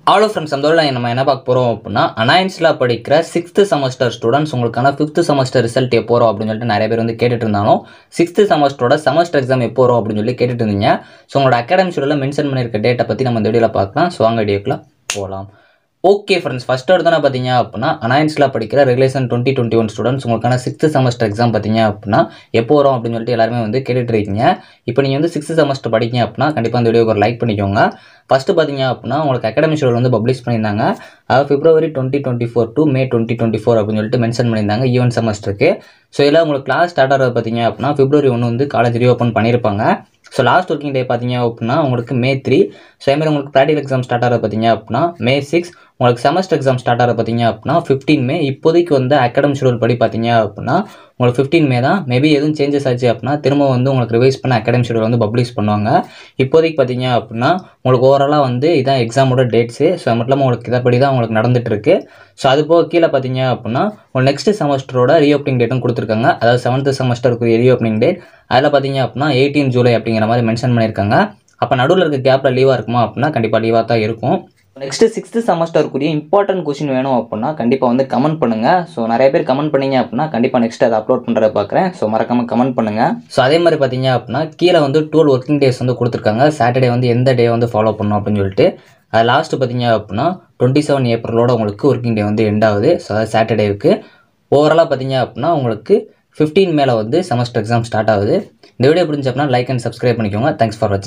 Hello friends, நம்ம என்ன பார்க்க போறோம் அப்படினா அனாயின்ஸ்ல படிக்கிற 6th செமஸ்டர் ஸ்டூடண்ட்ஸ் உங்களுக்கான 5th செமஸ்டர் ரிசல்ட் எப்போ வரும் அப்படினு சொல்லிட்டு நிறைய பேர் வந்து கேட்டுட்டு இருந்தாங்க. 6th செமஸ்டரோட செமஸ்டர் எக்ஸாம் எப்போ வரும் அப்படினு சொல்லி கேட்டுட்டு இருந்தீங்க. சோ உங்களோட அகாடமிக் ஷெட்யூல்ல மென்ஷன் பண்ணிருக்க டேட்டா பத்தி நம்ம இந்த வீடியோல பார்க்கலாம். சோ வாங்க வீடியோக்குள்ள போலாம். ஓகே फ्रेंड्स, ஃபர்ஸ்ட் எடுத்தனா பாத்தீங்க அப்படினா அனாயின்ஸ்ல படிக்கிற ரெகுலேஷன் 2021 ஸ்டூடண்ட்ஸ் உங்களுக்கான 6th செமஸ்டர் எக்ஸாம் பாத்தீங்க அப்படினா எப்போ வரும் அப்படினு சொல்லிட்டு எல்லாரும் வந்து கேட்டுட்டு இருக்கீங்க. இப்போ நீங்க வந்து 6th செமஸ்டர் படிக்கீங்க அப்படினா கண்டிப்பா இந்த வீடியோக்கு ஒரு லைக் பண்ணிக்கோங்க. ஃபர்ஸ்ட் பாத்தீங்க அப்படினா உங்களுக்கு அகாடமிக் ஷெட்யூல் வந்து பப்ளிஷ் பண்ணிருந்தாங்க. February 2024 to May 2024 அப்படினு சொல்லிட்டு மென்ஷன் பண்ணிருந்தாங்க ஈவென்ட் செமஸ்டருக்கு. சோ இதெல்லாம் உங்களுக்கு கிளாஸ் ஸ்டார்ட் ஆறது பாத்தீங்க அப்படினா February 1 வந்து காலேஜ் ரீஓபன் பண்ணிருப்பாங்க. So last working day பாத்தீங்க அப்படினா உங்களுக்கு May 3. So அதே மாதிரி உங்களுக்கு practical exam ஸ்டார்ட் ஆறது பாத்தீங்க அப்படினா May 6. உங்களுக்கு செமஸ்டர் எக்ஸாம் ஸ்டார்ட் ஆறது பாத்தீங்க அப்படினா 15 May. இப்போதைக்கு வந்து அகாடமிக் ஷெட்யூல் படி பாத்தீங்க அப்படினா உங்களுக்கு 15 May தான். மேபி எதுவும் சேஞ்சஸ் ஆச்சு அப்படினா திரும்ப வந்து உங்களுக்கு ரிவைஸ் பண்ண அகாடமிக் ஷெட்யூல் வந்து பப்ளிஷ் பண்ணுவாங்க. இப்போதைக்கு பாத்தீங்க அப்படினா உங்களுக்கு ஓவராலா வந்து இதான் எக்ஸாமோட டேட்ஸ். சோ அது மட்டும் இல்லாம உங்களுக்கு இதப்படி தான் உங்களுக்கு நடந்துட்டு இருக்கு. சோ அது போக கீழ பாத்தீங்க அப்படினா உங்களுக்கு நெக்ஸ்ட் செமஸ்டரோட ரீஓபனிங் டேட்டும் கொடுத்திருக்காங்க. அதாவது 7th செமஸ்டருக்கு ரீஓபனிங் டேட் அதுல பாத்தீங்க அப்படினா 18 ஜூலை அப்படிங்கிற மாதிரி மென்ஷன் பண்ணிருக்காங்க. அப்ப நடுவுல இருக்க கேப்ல லீவா இருக்குமா அப்படினா கண்டிப்பா லீவா தான் இருக்கும். நெக்ஸ்ட் 6th செமஸ்டருக்குரிய இம்பார்ட்டன்ட் क्वेश्चन வேணும் அப்படினா கண்டிப்பா வந்து கமெண்ட் பண்ணுங்க. சோ நிறைய பேர் கமெண்ட் பண்ணீங்க அப்படினா கண்டிப்பா நெக்ஸ்ட் அதை அப்லோட் பண்றத பார்க்கறேன். சோ மறக்காம கமெண்ட் பண்ணுங்க. சோ அதே மாதிரி பாத்தீங்க அப்படினா கீழ வந்து 12 வொர்க்கிங் டேஸ் வந்து கொடுத்திருக்காங்க. சாட்டர்டே வந்து எந்த டே வந்து ஃபாலோ பண்ணனும் அப்படினு சொல்லிட்டு அது லாஸ்ட் பாத்தீங்க அப்படினா 27 ஏப்ரலோட உங்களுக்கு வொர்க்கிங் டே வந்து எண்ட் ஆகுது. சோ அது சாட்டர்டேவுக்கு ஓவராலா பாத்தீங்க அப்படினா உங்களுக்கு 15 மேல வந்து செமஸ்டர் எக்ஸாம் ஸ்டார்ட் ஆகுது. இந்த வீடியோ பிடிச்சா அப்படினா லைக் அண்ட் சப்ஸ்கிரைப் பண்ணிக்கோங்க. தேங்க்ஸ் ஃபார் வாட்சிங்.